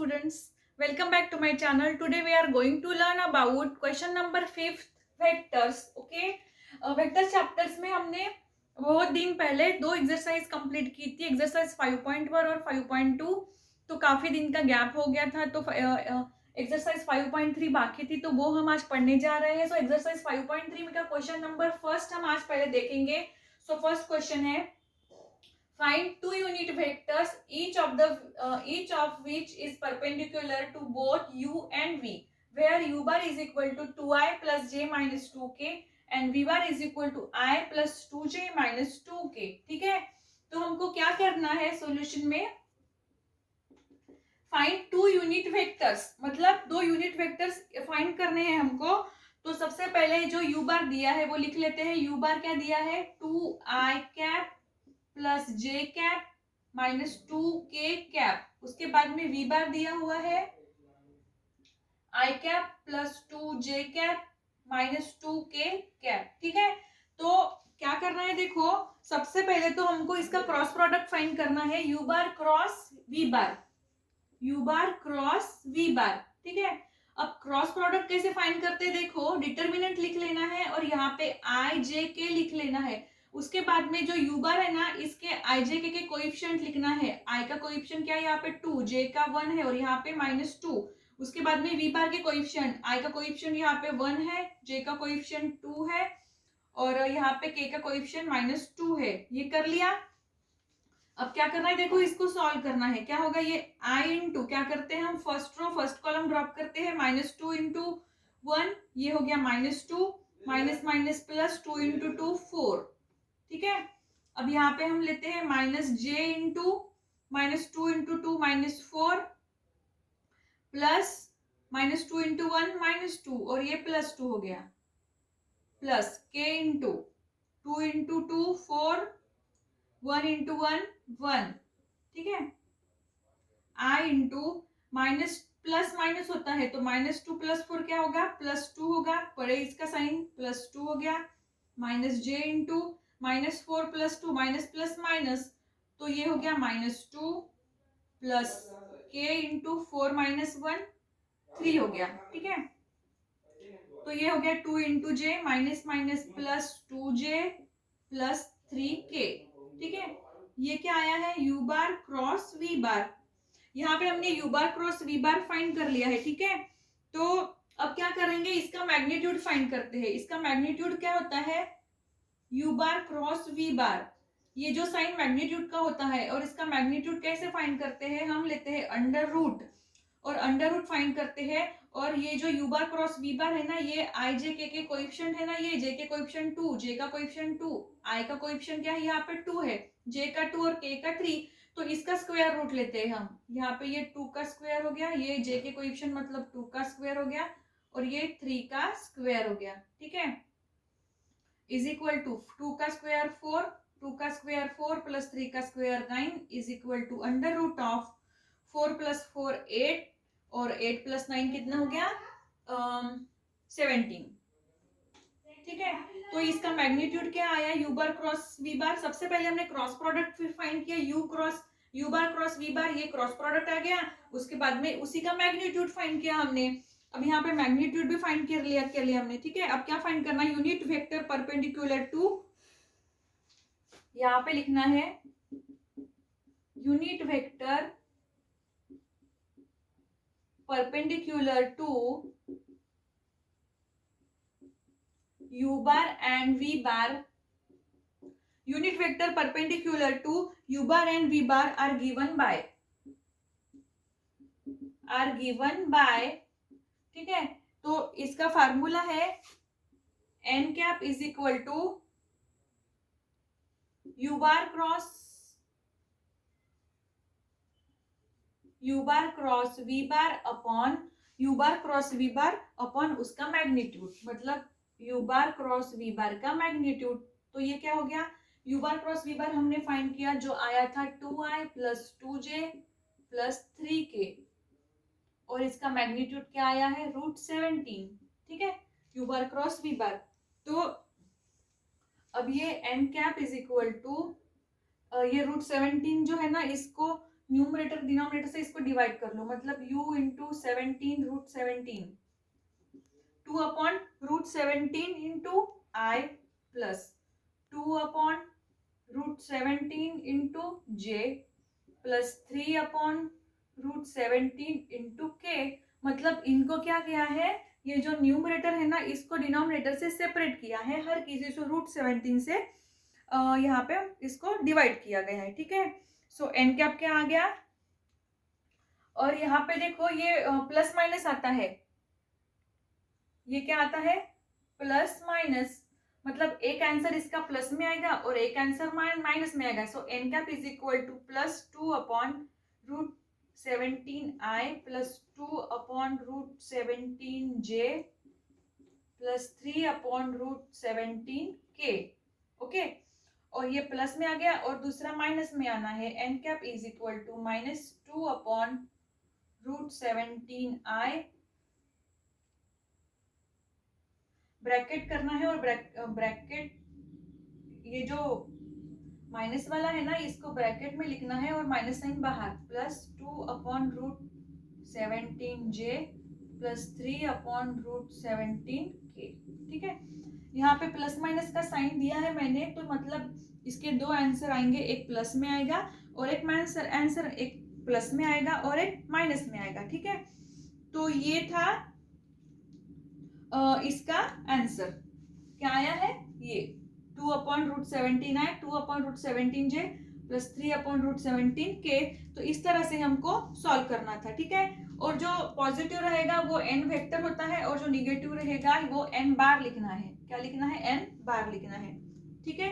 students, welcome back to my channel. Today we are going to learn about question number 5th vectors. Okay, vector chapters में हमने बहुत दिन पहले दो exercise complete की थी, एक्सरसाइज 5.1 और 5.2. तो काफी दिन का गैप हो गया था, तो एक्सरसाइज 5.3 बाकी थी, तो वो हम आज पढ़ने जा रहे हैं. सो एक्सरसाइज 5.3 का क्वेश्चन नंबर फर्स्ट हम आज पहले देखेंगे. सो फर्स्ट क्वेश्चन है, find two unit vectors, each of which is perpendicular to both u and v, where u bar is equal to 2i plus j minus 2k and v bar is equal to I plus 2j minus 2k. ठीक है, तो हमको क्या करना है solution में, find two unit vectors, मतलब दो यूनिट वेक्टर्स फाइंड करने हैं हमको. तो सबसे पहले जो u बार दिया है वो लिख लेते हैं. u बार क्या दिया है, 2i कैप प्लस जे कैप माइनस 2k कैप. उसके बाद में v बार दिया हुआ है i cap plus 2j cap minus 2k cap. ठीक है, तो क्या करना है, देखो सबसे पहले तो हमको इसका क्रॉस प्रोडक्ट फाइंड करना है. u बार क्रॉस v बार, u बार क्रॉस v बार. ठीक है, अब क्रॉस प्रोडक्ट कैसे फाइंड करते हैं, देखो डिटर्मिनेंट लिख लेना है और यहाँ पे i j k लिख लेना है. उसके बाद में जो u बार है ना, इसके i j k के कोएफिशिएंट लिखना है. i का कोएफिशिएंट क्या है, यहाँ पे 2, j का 1 है और यहाँ पे -2. उसके बाद में v बार के कोएफिशिएंट, i का कोएफिशिएंट यहाँ पे 1 है, j का कोएफिशिएंट 2 है और यहाँ पे k का कोएफिशिएंट -2 है. ये कर लिया. अब क्या करना है, देखो इसको सॉल्व करना है. क्या होगा, ये i इंटू क्या करते हैं हम, first row first column drop करते हैं, -2 इंटू 1, ये हो गया -2, माइनस माइनस प्लस 2 इंटू 2 4. ठीक है, अब यहाँ पे हम लेते हैं minus J into -2 into 2 -4 plus -2 into 1 -2 और ये +2 हो गया, प्लस के इंटू 2 इंटू 2 4, 1 इंटू 1 1. ठीक है, आई इंटू माइनस प्लस माइनस होता है तो -2 + 4 क्या होगा, +2 होगा. पढ़े इसका साइन, +2 हो गया. Minus J into -4 + 2 minus plus minus, तो ये हो गया -2 प्लस के इंटू 4 - 1 3 हो गया. ठीक है, तो ये हो गया 2 into J minus minus plus 2j plus 3k. ठीक है, ये क्या आया है, u bar cross v bar. यहाँ पे हमने u bar cross v bar find कर लिया है. ठीक है, तो अब क्या करेंगे, इसका मैग्नीट्यूड फाइंड करते हैं. इसका मैग्नीट्यूड क्या होता है, u बार क्रॉस v बार, ये जो साइन मैग्नीट्यूड का होता है. और इसका मैग्नीट्यूड कैसे फाइंड करते हैं, हम लेते हैं अंडर रूट और अंडर रूट फाइंड करते हैं. और ये जो u बार क्रॉस v बार है ना, ये i j k के कोएफिशिएंट है ना, ये j के कोएफिशिएंट 2, j का कोएफिशिएंट 2, i का कोएफिशिएंट क्या है, यहाँ पे 2 है, j का 2 और k का 3. तो इसका स्क्वायर रूट लेते हैं हम. यहाँ पे ये 2 का स्क्वायर हो गया, ये j के कोएफिशिएंट मतलब 2 का स्क्वायर हो गया और ये 3 का स्क्वायर हो गया. ठीक है, इज इक्वल टू 2 का स्क्वायर 4, 2 का स्क्वायर 4 प्लस 3 का square 9 is equal to under root of 4 + 4 8 और 8 + 9 कितना हो गया, 17. ठीक है, तो इसका मैग्नीट्यूड क्या आया, u बार क्रॉस v बार. सबसे पहले हमने क्रॉस प्रोडक्ट फिर फाइंड किया, u बार क्रॉस v बार, ये क्रॉस प्रोडक्ट आ गया. उसके बाद में उसी का मैग्नीट्यूड फाइंड किया हमने. अब यहाँ पे मैग्नीट्यूड भी फाइंड कर लिया हमने. ठीक है, अब क्या फाइंड करना है, यूनिट वेक्टर परपेंडिकुलर टू, यहाँ पे लिखना है unit vector perpendicular to u bar and v bar. Unit vector perpendicular to u bar and v bar are given by. ठीक है, तो इसका फार्मूला है n cap is equal to u bar cross v bar upon u bar cross v bar upon उसका magnitude, मतलब u bar cross v bar का magnitude. तो ये क्या हो गया, u bar cross v bar हमने फाइंड किया, जो आया था 2i plus 2j plus 3k और इसका मैग्नीट्यूड क्या आया है, √17. ठीक है, u bar cross v bar. तो अब ये n cap is equal to ये √17 जो है ना, इसको न्यूमरेटर डिनोमिनेटर से इसको डिवाइड कर लो, मतलब u into 17 root 17, 2 upon root 17 into I plus 2 upon root 17 into J plus 3 upon root 17 into K. मतलब इनको क्या किया है, ये जो न्यूमरेटर है ना इसको डिनोमिनेटर से सेपरेट किया है, हर किसी से रूट 17 से यहाँ पे इसको डिवाइड किया गया है, ठीक है। सो एन कैप क्या आ गया, और यहाँ पे देखो ये प्लस माइनस आता है, ये क्या आता है प्लस माइनस, मतलब एक आंसर इसका प्लस में आएगा और एक आंसर माइनस में आएगा। So N cap is equal to plus 2 upon root 17i plus 2 upon root 17j plus 3 upon root 17k। Okay, और ये प्लस में आ गया और दूसरा माइनस में आना है, N cap is equal to minus 2 upon root 17i, bracket करना है और ब्रैकेट ये जो माइनस वाला है ना इसको ब्रैकेट में लिखना है और माइनस साइन बाहर, plus 2 upon root 17j plus 3 upon root 17k, ठीक है। यहाँ पे प्लस माइनस का साइन दिया है मैंने, तो मतलब इसके दो आंसर आएंगे, एक प्लस में आएगा और एक आंसर एक प्लस में आएगा और एक माइनस में आएगा, ठीक है। तो ये था इसका आंसर क्या आया है, ये 2 अपॉन रूट 17 आए, 2 upon root 17j plus 3 upon root 17k। तो इस तरह से हमको सॉल्व करना था, ठीक है। और जो पॉजिटिव रहेगा वो n वेक्टर होता है और जो निगेटिव रहेगा वो n बार लिखना है, क्या लिखना है, n बार लिखना है, ठीक है।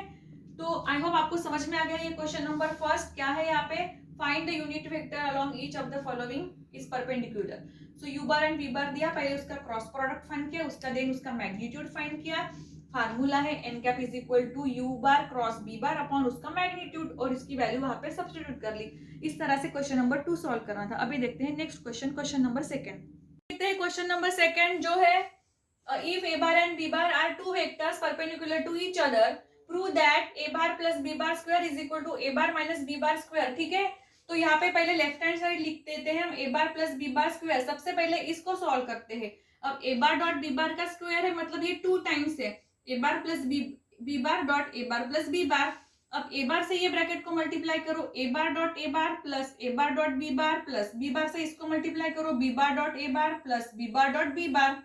तो आई होप आपको समझ में आ गया। ये क्वेश्चन नंबर फर्स्ट क्या है, यहाँ पे find the unit vector along each of the following is perpendicular. So U bar and V bar दिया, पहले उसका क्रॉस प्रोडक्ट फाइंड किया, उसका देन उसका मैग्नीट्यूड फाइंड किया। फार्मूला है N cap is equal to U bar cross B bar upon उसका magnitude, और इसकी वैल्यू वहां पे सब्स्टिट्यूट कर ली। इस तरह से क्वेश्चन नंबर 2 सॉल्व करना था। अभी देखते हैं next question, question number second. देखते हैं क्वेश्चन नंबर सेकंड जो है, if A bar and B bar are two vectors perpendicular to each other, prove that A bar plus B bar square is equal to A bar minus B bar square, ठीक है। तो यहाँ पे पहले left hand side लिख देते हैं हम ए bar plus B bar square. सबसे पहले इसको सॉल्व करते हैं। अब ए बार डॉट बी बार का स्क्वायर है, मतलब ये 2 टाइम्स है, A bar plus B bar dot A bar plus B bar. अब ए बार से ये ब्रैकेट को मल्टीप्लाई करो, A bar dot A bar plus A bar dot B bar plus B bar से इसको मल्टीप्लाई करो, B bar dot A bar plus B bar dot B bar.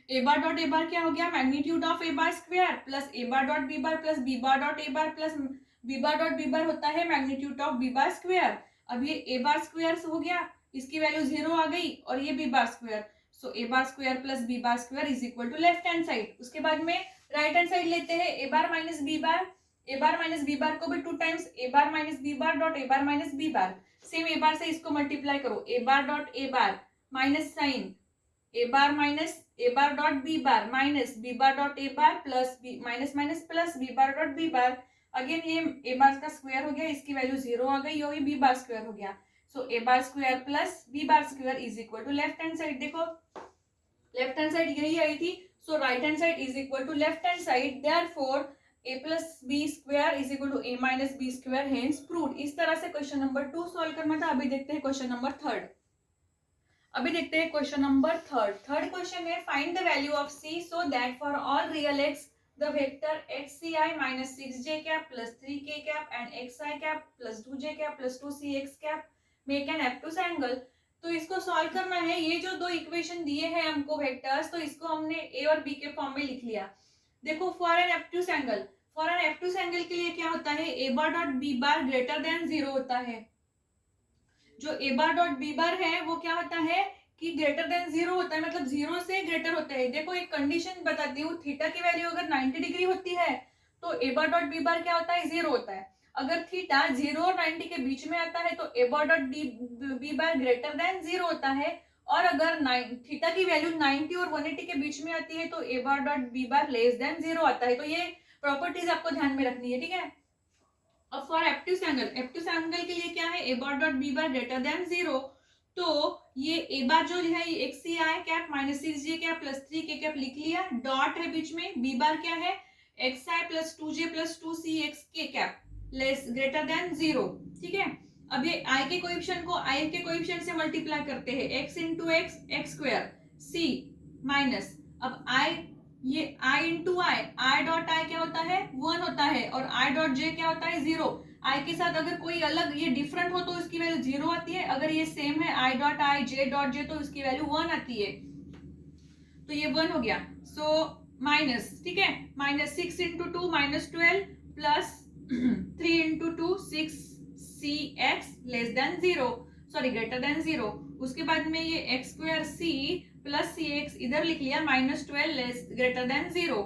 A bar dot A bar क्या हो गया, magnitude of A bar square plus A bar dot B bar plus B bar dot A bar plus B bar dot B bar होता है magnitude of B bar square. अब ये A bar square हो गया, इसकी value 0 आ गई, और ये B bar square. So A bar square plus B bar square is equal to left hand side. उसके बाद में राइट हैंड साइड लेते हैं, A bar minus B bar, A bar minus B bar को भी 2 times, A bar minus B bar dot A bar minus B bar. Same A bar से इसको multiply करो, A bar dot A bar minus sign A bar minus A bar dot B bar minus B bar dot A bar plus B minus minus plus B bar dot B bar. Again ये A बार का square हो गया, इसकी value 0 आ गई और ये B bar square हो गया। So A bar square plus B bar square is equal to left hand side. देखो लेफ्ट हैंड साइड यही आई थी, so right hand side is equal to left hand side, therefore a plus B square is equal to A minus B square, hence proved. इस तरह से question number 2 solve करना था। अभी देखते हैं क्वेश्चन नंबर थर्ड। अभी देखते हैं question number third. Third question है find the value of c so that for all real x the vector xci minus 6j cap plus 3k cap and xi cap plus 2j cap plus 2cx cap make an obtuse angle। तो इसको solve करना है। ये जो दो equation दिए हैं हमको वेक्टर्स, तो इसको हमने a और b के फॉर्म में लिख लिया। देखो for an obtuse angle, for an obtuse angle के लिए क्या होता है, a बार डॉट b बार ग्रेटर देन 0 होता है। जो ए बार डॉट बी बार है वो क्या होता है कि ग्रेटर देन 0 होता है, मतलब 0 से ग्रेटर होता है। देखो एक कंडीशन बताती हूँ, थीटा की वैल्यू अगर 90 डिग्री होती है तो ए बार डॉट बी बार क्या होता है, 0 होता है। अगर थीटा 0 और 90 के बीच में आता है तो A bar dot B bar greater than 0 होता है। और अगर थीटा की वैल्यू 90 और 180 के बीच में आती है तो A bar dot B bar less than 0 आता है। तो ये प्रॉपर्टीज आपको ध्यान में रखनी है, ठीक है। अब फॉर obtuse एंगल के लिए क्या है, A bar dot B bar greater than 0। तो ये ए बार जो है ये x c I cap minus 6j cap plus 3k cap लिख लिया, डॉट है बीच में, बी बार क्या है एक्स आई प्लस 2j प्लस 2cx के कैप लेस ग्रेटर देन 0, ठीक है। अब ये i के कोएफिशिएंट को i के कोएफिशिएंट से मल्टीप्लाई करते हैं, x into x x square c minus, अब i ये i into I dot I क्या होता है 1 होता है, और i डॉट j क्या होता है 0। i के साथ अगर कोई अलग ये डिफरेंट हो तो इसकी वैल्यू 0 आती है, अगर ये सेम है i dot I j dot j तो इसकी वैल्यू 1 आती है, तो ये 1 हो गया। सो माइनस, ठीक है, minus 6 into 2 minus 12 plus 3 into 2 6 C X less than 0, sorry greater than 0। उसके बाद में ये X square C plus C X इधर लिख लिया माइनस 12 लेस ग्रेटर देन 0।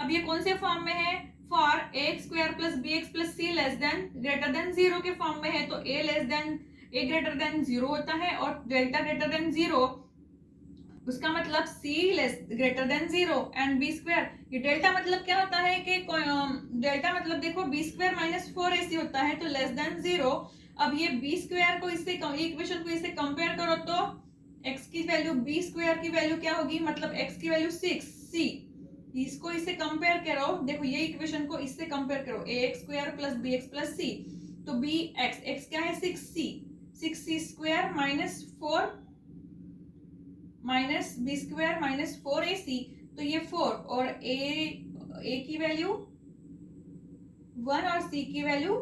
अब ये कौन से फॉर्म में है, for A X square plus B X plus C less than greater than 0 के फॉर्म में है, तो A less than A greater than 0 होता है, और डेल्टा ग्रेटर देन 0 उसका मतलब c less greater than 0 and B square. ये डेल्टा मतलब क्या होता है कि डेल्टा मतलब देखो बी स्क्वायर माइनस 4ac होता है, तो लेस देन 0। अब ये बी स्क्वायर को इससे इक्वेशन को इससे कंपेयर करो तो x की वैल्यू बी स्क्वायर की वैल्यू क्या होगी, मतलब x की वैल्यू 6c, इसको इससे कंपेयर करो, देखो ये इक्वेशन को इससे कंपेयर करो ax square plus bx plus c, तो bx x क्या है 6c square minus 4 minus B square minus 4ac, तो ये 4 और a की वैल्यू 1 और c की वैल्यू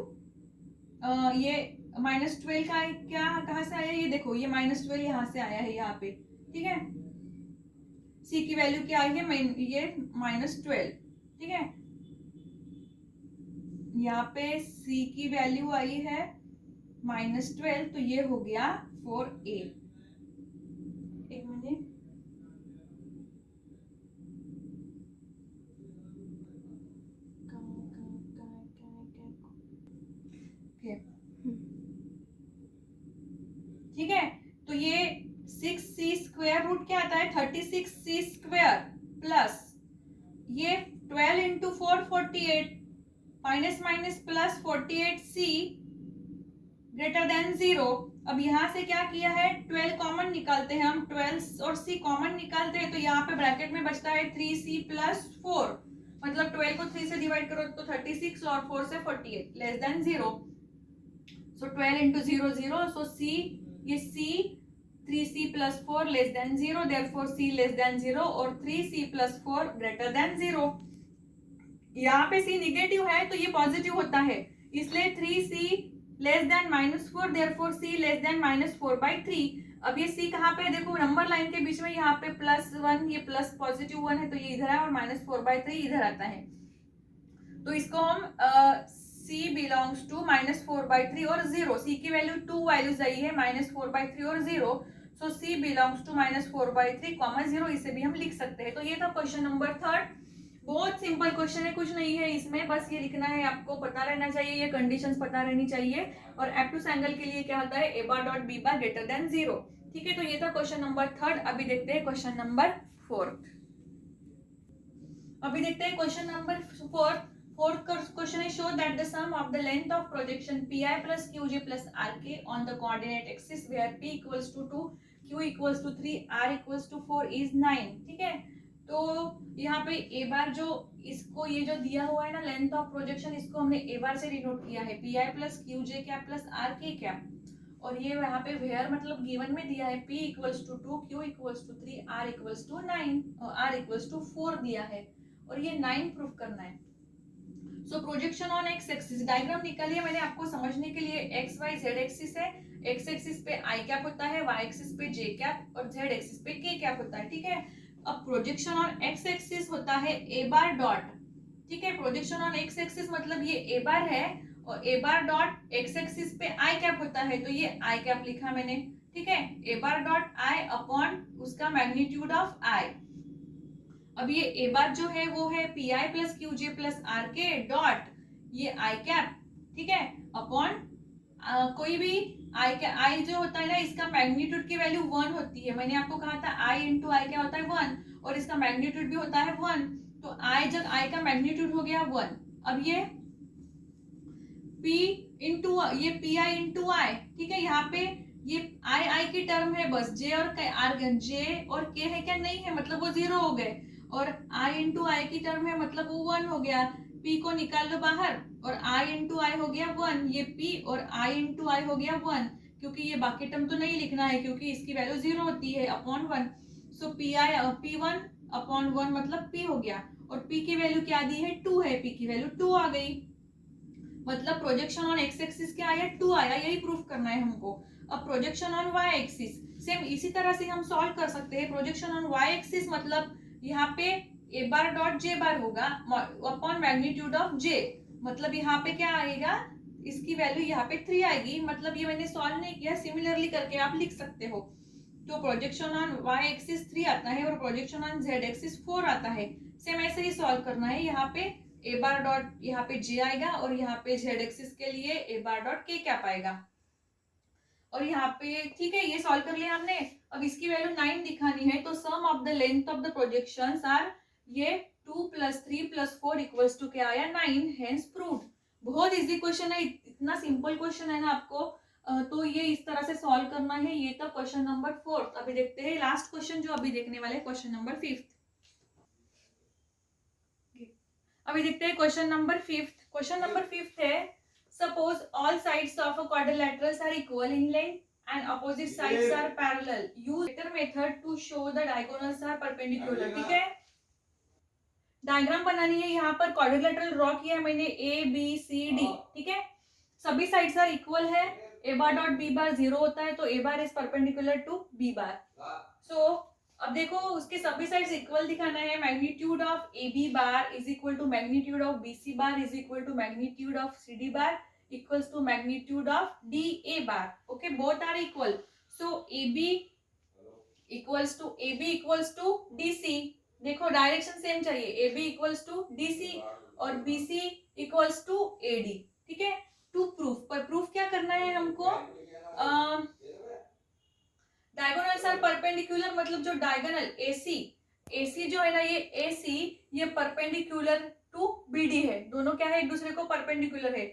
ये माइनस 12 का क्या कहाँ से आया, ये देखो ये माइनस 12 यहाँ से आया है यहाँ पे, ठीक है। c की वैल्यू क्या आई है, ये माइनस 12, ठीक है। यहाँ पे c की वैल्यू आई है माइनस 12, तो ये हो गया 4a। एक मिनट, ठीक है। तो ये 6c स्क्वायर रूट क्या आता है 36c स्क्वायर प्लस ये 12 into 4 48 minus minus plus 48c greater than 0। अब यहाँ से क्या किया है 12 कॉमन निकालते हैं हम, 12 और c कॉमन निकालते हैं, तो यहाँ पे ब्रैकेट में बचता है 3c प्लस 4, मतलब 12 को 3 से डिवाइड करो तो 36 और 4 से 48 लेस देन 0। सो 12 इंटू 0 0, सो c ये c 3c plus 4 less than 0, therefore c less than 0 और 3c प्लस 4 ग्रेटर देन 0। यहाँ पे c निगेटिव है तो ये पॉजिटिव होता है, इसलिए 3c less than minus 4, therefore c less than minus 4/3। अब ये c कहाँ पे है, देखो नंबर लाइन के बीच में, यहाँ पे +1, ये प्लस पॉजिटिव 1 है तो ये इधर है, और माइनस 4/3 इधर आता है, तो इसको हम c बिलोंग्स टू माइनस 4/3 और 0, c की वैल्यू 2 वैल्यूज आई है माइनस 4/3 और 0, so c belongs to minus 4/3 comma 0, इसे भी हम लिख सकते हैं। तो ये था क्वेश्चन नंबर 3। बहुत सिंपल क्वेश्चन है, कुछ नहीं है इसमें, बस ये लिखना है, आपको पता रहना चाहिए, ये कंडीशंस पता रहनी चाहिए, और एब्टूस एंगल के लिए क्या होता है a बार डॉट b बार ग्रेटर देन 0, ठीक है। तो ये था क्वेश्चन नंबर 3। अभी देखते हैं क्वेश्चन नंबर 4। अभी देखते हैं question number 4। Fourth question is show that the sum of the length of projection pi plus qj plus rk on the coordinate axis where p equals to 2, q equals to 3, r equals to 4 is 9, ठीक है। तो यहाँ पे a बार जो इसको ये जो दिया हुआ है ना लेंथ ऑफ प्रोजेक्शन, इसको हमने a बार से डिनोट किया है pi प्लस qj क्या प्लस rk क्या, और ये यहाँ पे वेयर मतलब गिवन में दिया है p equals to 2, q equals to 3, r equals to 9 और r equals to 4 दिया है, और ये 9 प्रूफ करना है। So projection on X axis, diagram निकालिए मैंने आपको समझने के लिए, एक्स वाई जेड एक्सिस है, एक्स एक्सिस पे आई कैप होता है, वाई एक्सिस पे जे कैप और जेड एक्सिस पे के कैप होता है, ठीक है। अब प्रोजेक्शन ऑन एक्स एक्सिस होता है ए बार डॉट, ठीक है। प्रोजेक्शन ऑन एक्स एक्सिस मतलब ये ए बार है, और ए बार डॉट एक्स एक्सिस पे आई कैप होता है, तो ये आई कैप लिखा मैंने, ठीक है। A bar dot I upon उसका मैग्नीट्यूड ऑफ आई। अब ये ए बार जो है वो है P I plus Q J plus R K dot ये आई कैप, ठीक है, अपॉन कोई भी आई जो होता है ना इसका मैग्नीट्यूड की वैल्यू 1 होती है, मैंने आपको कहा था आई इंटू आई क्या होता है 1, और इसका मैग्नीट्यूड भी होता है 1, तो आई जब आई का मैग्नीट्यूड हो गया 1, अब ये p इंटू ये पी आई इंटू आई, ठीक है। यहाँ पे ये आई की टर्म है बस, जे और के है क्या, नहीं है, मतलब वो 0 हो गए, और i इंटू आई की टर्म है मतलब वो 1 हो गया, p को निकाल लो बाहर, और i इंटू आई हो गया 1, ये p और i इंटू आई हो गया 1, क्योंकि ये बाकी टर्म तो नहीं लिखना है क्योंकि इसकी वैल्यू 0 होती है अपॉन 1। सो p1 अपॉन 1 मतलब p हो गया, और p की वैल्यू क्या दी है 2 है, p की वैल्यू 2 आ गई, मतलब प्रोजेक्शन ऑन एक्स एक्सिस क्या आया 2 आया, यही प्रूफ करना है हमको। अब projection on Y axis same इसी तरह से हम सॉल्व कर सकते हैं। प्रोजेक्शन ऑन वाई एक्सिस मतलब यहाँ पे ए बार डॉट जे बार होगा अपॉन मैग्नीट्यूड ऑफ जे, मतलब यहाँ पे क्या आएगा, इसकी वैल्यू यहाँ पे 3 आएगी, मतलब ये मैंने सॉल्व नहीं किया, सिमिलरली करके आप लिख सकते हो। तो प्रोजेक्शन ऑन वाई एक्सिस 3 आता है और प्रोजेक्शन ऑन जेड एक्सिस 4 आता है। सेम ऐसे ही सॉल्व करना है। यहाँ पे ए बार डॉट यहाँ पे जे आएगा और यहाँ पे जेड एक्सिस के लिए ए बार डॉट के कैप आएगा, और यहाँ पे ठीक है, ये सॉल्व कर लिया हमने। अब इसकी वैल्यू 9 दिखानी है, तो sum of the length of the projections are ये 2 + 3 + 4 इक्वल्स टू क्या आया 9, हेंस प्रूव्ड। बहुत इजी क्वेश्चन है, इतना सिंपल क्वेश्चन है ना आपको, तो ये इस तरह से सॉल्व करना है। ये तो क्वेश्चन नंबर 4। अभी देखते हैं लास्ट क्वेश्चन जो अभी देखने वाले क्वेश्चन नंबर 5। अभी देखते हैं क्वेश्चन नंबर 5। क्वेश्चन नंबर 5 है, suppose all sides of a quadrilaterals are equal in length and opposite sides are parallel, use vector method to show the diagonals are perpendicular। ठीक है, डायग्राम बनानी है। यहाँ पर क्वाड्रिलेटरल ड्रॉ किया मैंने A B C D, ठीक है, सभी साइड्स आर इक्वल है, ए बार डॉट बी बार 0 होता है, तो A bar is perpendicular to B bar. So अब देखो उसके सभी साइड्स इक्वल दिखाना है। Magnitude of A B bar is equal to magnitude of B C bar is equal to magnitude of C D bar equals to magnitude of D A bar. Okay, both are equal, so A B equals to D C. देखो direction same चाहिए, A B equals to D C और B C equals to A D. ठीक है, to proof, पर proof क्या करना है हमको, डायगोनल्स आर परपेंडिकुलर, मतलब जो डायगोनल AC जो है ना, ये AC ये परपेंडिकुलर टू BD है, दोनों क्या है एक दूसरे को परपेंडिकुलर है,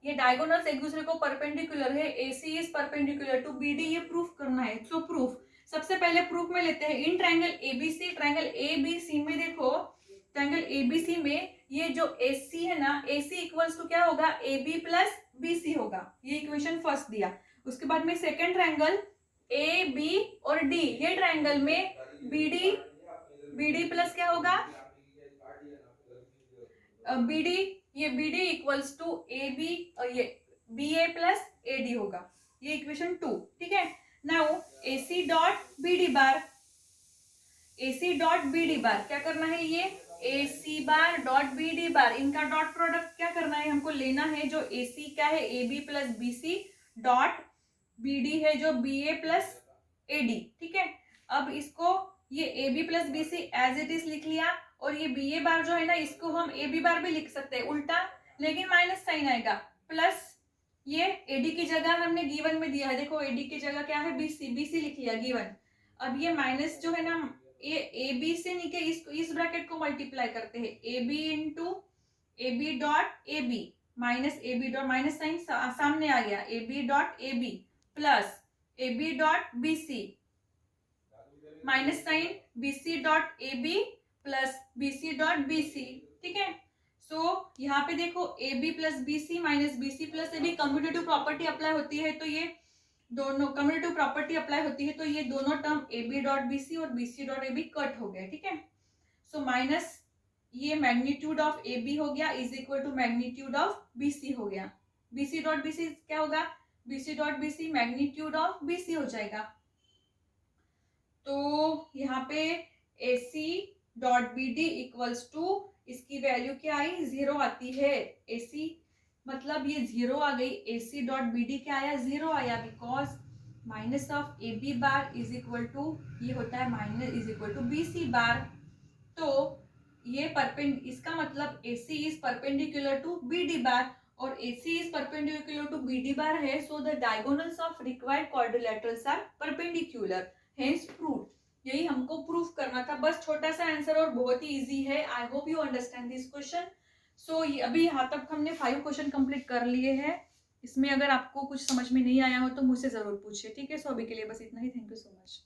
ये डायगोनल्स एक दूसरे को परपेंडिकुलर है, AC is perpendicular to BD, ये प्रूफ करना है। सो प्रूफ, सबसे पहले प्रूफ में लेते हैं in triangle ABC, triangle ABC में देखो, ट्रायंगल ABC में ये जो AC है ना, AC इक्वल्स टू क्या होगा AB प्लस BC होगा, ये इक्वेशन फर्स्ट दिया। उसके बाद में सेकंड ट्रायंगल AB और D, ये ट्रायंगल में BD प्लस क्या होगा BD, ये BD इक्वल्स टू AB और ये BA प्लस AD होगा, ये इक्वेशन 2। ठीक है, नाउ AC डॉट BD बार, AC डॉट BD बार क्या करना है, ये AC बार डॉट BD बार, इनका डॉट प्रोडक्ट क्या करना है हमको लेना है, जो AC क्या है AB plus BC dot BD है जो BA प्लस AD। ठीक है, अब इसको ये AB plus BC as it is लिख लिया, और ये BA बार जो है ना, इसको हम AB बार भी लिख सकते हैं उल्टा, लेकिन माइनस साइन आएगा, प्लस ये AD की जगह हमने गिवन में दिया है, देखो AD की जगह क्या है BC लिख लिया गिवन। अब ये माइनस जो है ना, ये AB से नीचे इस ब्रैकेट को मल्टीप्लाई करते हैं, AB into AB dot AB minus AB dot, minus sign सामने आ गया, AB dot AB plus AB dot BC minus sign BC dot AB plus BC dot BC। ठीक है, सो यहाँ पे देखो AB plus BC minus BC plus AB commutative property apply होती है, तो ये दोनों कम्यूटेटिव प्रॉपर्टी अप्लाई होती है, तो ये दोनों टर्म AB डॉट BC और BC डॉट AB कट हो गए। ठीक है, सो माइनस ये मैग्नीट्यूड ऑफ AB हो गया is equal to magnitude of BC हो गया, BC डॉट BC क्या होगा, BC dot BC magnitude of BC हो जाएगा। तो यहाँ पे AC dot BD equals to, इसकी वैल्यू क्या आई 0 आती है, AC मतलब ये 0 आ गई, AC डॉट BD क्या आया 0 आया, because minus of AB bar is equal to, ये होता है minus is equal to BC bar, तो ये इसका मतलब AC is perpendicular to BD bar और AC is perpendicular to BD bar है, so the diagonals of required quadrilaterals are perpendicular, hence proved. यही हमको प्रूफ करना था, बस छोटा सा आंसर और बहुत ही इजी है। I hope you understand this question. So अभी यहाँ तक हमने 5 क्वेश्चन कंप्लीट कर लिए हैं। इसमें अगर आपको कुछ समझ में नहीं आया हो तो मुझसे जरूर पूछिए, ठीक है। सो अभी के लिए बस इतना ही। Thank you so much.